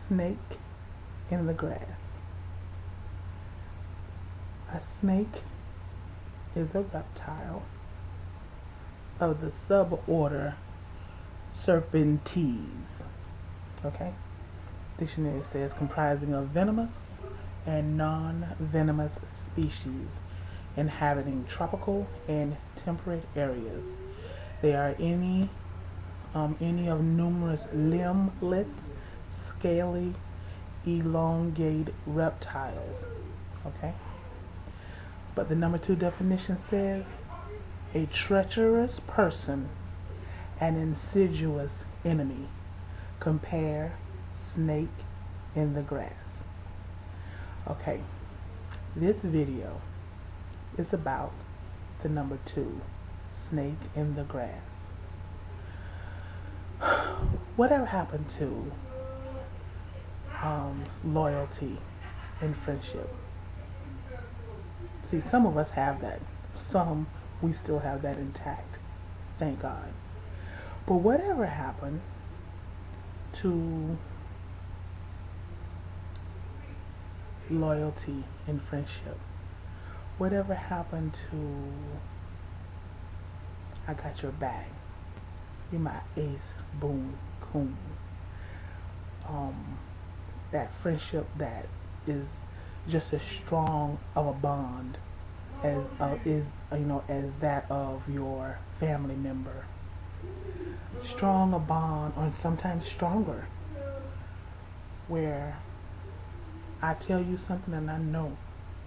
snake in the grass. A snake is a reptile of the suborder Serpentes. Okay? Dictionary says comprising of venomous and non-venomous species inhabiting tropical and temperate areas. They are any of numerous limbless, scaly, elongate reptiles. Okay? But the number 2 definition says a treacherous person, an insidious enemy. Compare snake in the grass. Okay, this video is about the number 2, snake in the grass. Whatever happened to loyalty and friendship? See, some of us have that. Some, we still have that intact. Thank God. But whatever happened to loyalty and friendship? Whatever happened to I got your back? You're my ace, boom, coon. That friendship that is just as strong of a bond as as that of your family member. Strong a bond, or sometimes stronger, where I tell you something and I know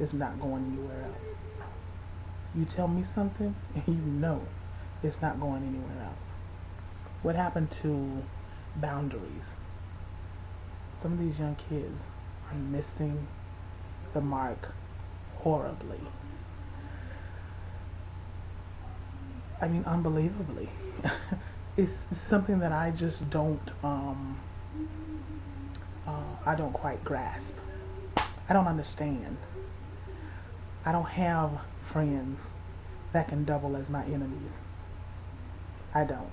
it's not going anywhere else. You tell me something and you know it's not going anywhere else. What happened to boundaries? Some of these young kids are missing the mark horribly. I mean, unbelievably. It's something that I just don't I don't quite grasp. I don't understand. I don't have friends that can double as my enemies. I don't.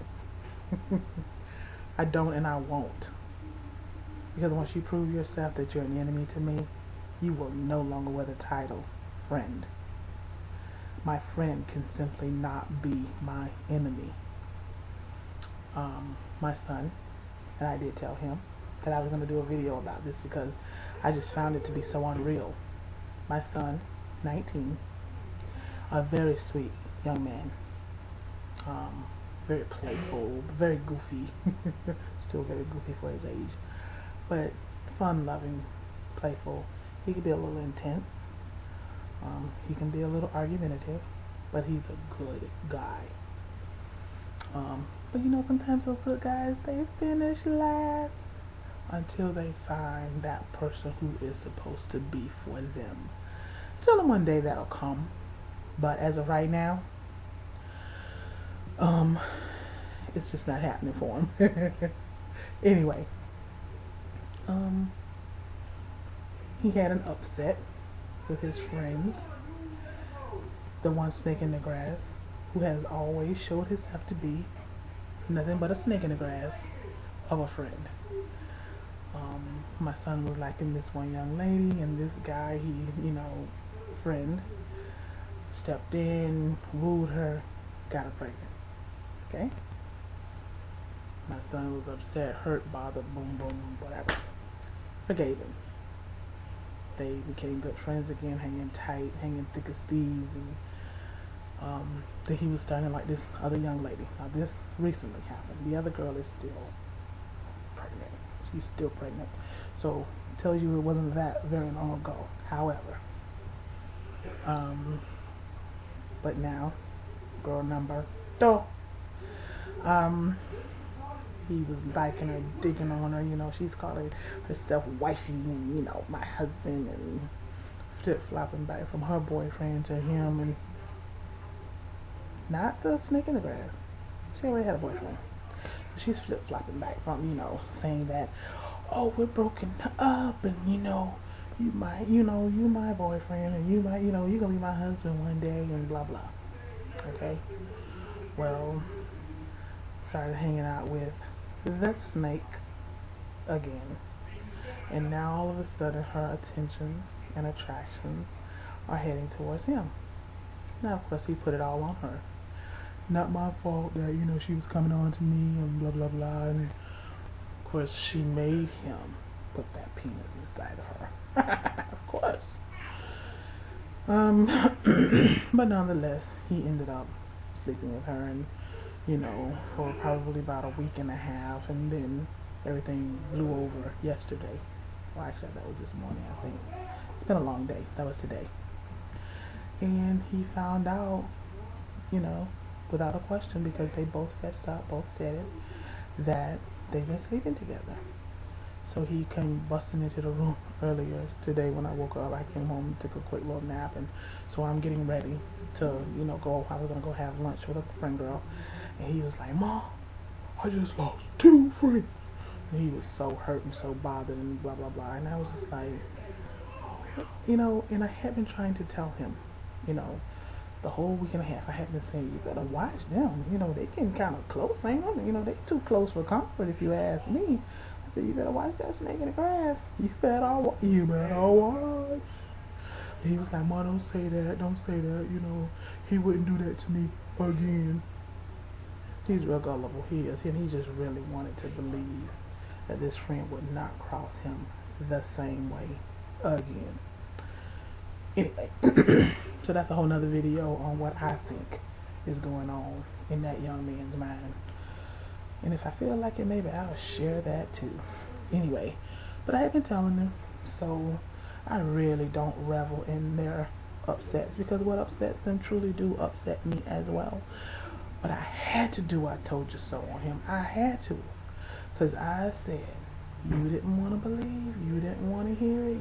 I don't, and I won't. Because once you prove yourself that you're an enemy to me, you will no longer wear the title friend. My friend can simply not be my enemy. My son, and I did tell him that I was going to do a video about this because I just found it to be so unreal. My son, 19, a very sweet young man, very playful, very goofy, still very goofy for his age, but fun-loving, playful. He can be a little intense. He can be a little argumentative, but he's a good guy. But you know, sometimes those good guys, they finish last until they find that person who is supposed to be for them. Tell them one day that'll come, but as of right now, it's just not happening for him. Anyway, he had an upset with his friends, the one snake in the grass, who has always showed himself to be nothing but a snake in the grass of a friend. My son was liking this one young lady, and this guy, friend, stepped in, wooed her, got her pregnant. Okay? My son was upset, hurt, bothered, boom, boom, whatever. Forgave him. They became good friends again, hanging tight, hanging thick as thieves, and then he was starting like this other young lady. Now this recently happened. The other girl is still pregnant. She's still pregnant. So it tells you it wasn't that very long ago. However, but now, girl number 2, he was liking her, digging on her, she's calling herself wifey and, my husband, and flip-flopping back from her boyfriend to him, and not the snake in the grass. She already had a boyfriend. So she's flip-flopping back from, saying that, oh, we're broken up, and, you my boyfriend, and you're gonna be my husband one day, and blah, blah. Okay? Well, started hanging out with the snake again. And now all of a sudden her attentions and attractions are heading towards him. Now of course he put it all on her. Not my fault that, you know, she was coming on to me and blah blah blah. And of course she made him put that penis inside of her. Of course. But nonetheless, he ended up sleeping with her, and you know, for probably about a week and a half, and then everything blew over yesterday. Well, actually, that was this morning, I think. It's been a long day. That was today. And he found out, you know, without a question, because they both fessed up, both said it, that they've been sleeping together. So he came busting into the room earlier today when I woke up. I came home and took a quick little nap, and so I'm getting ready to, you know, go. I was gonna go have lunch with a friend girl, and he was like, "Mom, I just lost 2 friends." And he was so hurt and so bothered and blah blah blah. And I was just like, you know, and I had been trying to tell him, you know, the whole week and a half I had been saying, you better watch them. You know, they getting kind of close, ain't they? You know, they too close for comfort if you ask me. I said, you better watch that snake in the grass. You better watch. He was like, Mom, don't say that. Don't say that. You know, he wouldn't do that to me again. He's real gullible. He is. And he just really wanted to believe that this friend would not cross him the same way again. Anyway, so that's a whole nother video on what I think is going on in that young man's mind. And if I feel like it, maybe I'll share that too. Anyway, but I have been telling them, so I really don't revel in their upsets, because what upsets them truly do upset me as well. But I had to do I told you so on him. I had to, because I said, you didn't want to believe, you didn't want to hear it.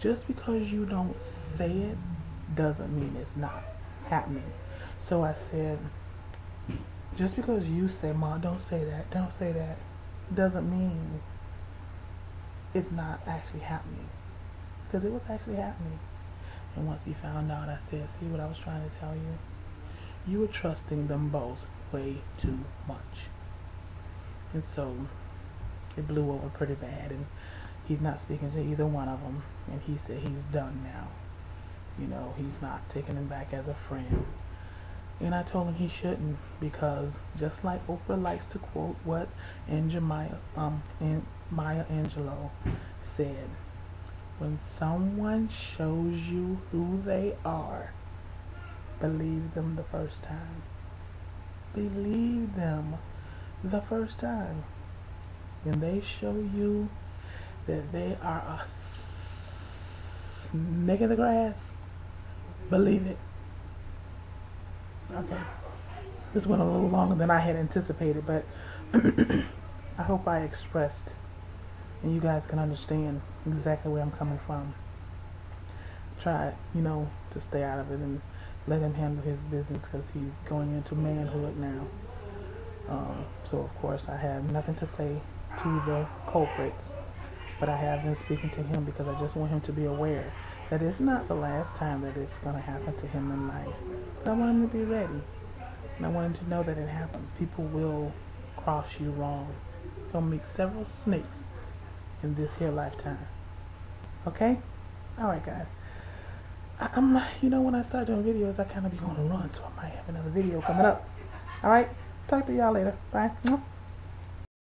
Just because you don't say it doesn't mean it's not happening. So I said, just because you say, Mom, don't say that, doesn't mean it's not actually happening. Because it was actually happening. And once he found out, I said, see what I was trying to tell you? You were trusting them both way too much. And so it blew over pretty bad, and he's not speaking to either one of them. And he said he's done now. You know, he's not taking him back as a friend. And I told him he shouldn't, because just like Oprah likes to quote what Maya Angelou said, when someone shows you who they are, believe them the first time. Believe them the first time. When they show you that they are a snake in the grass, believe it. Okay, this went a little longer than I had anticipated, but I hope I expressed and you guys can understand exactly where I'm coming from. Try, you know, to stay out of it and let him handle his business, because he's going into manhood now. So of course I have nothing to say to the culprits, but I have been speaking to him because I just want him to be aware that it's not the last time that it's going to happen to him in life. But I want him to be ready. And I want him to know that it happens. People will cross you wrong. You're going to meet several snakes in this here lifetime. Okay? Alright guys. I'm, you know, when I start doing videos, I kind of be on a run, so I might have another video coming up. Alright? Talk to y'all later. Bye.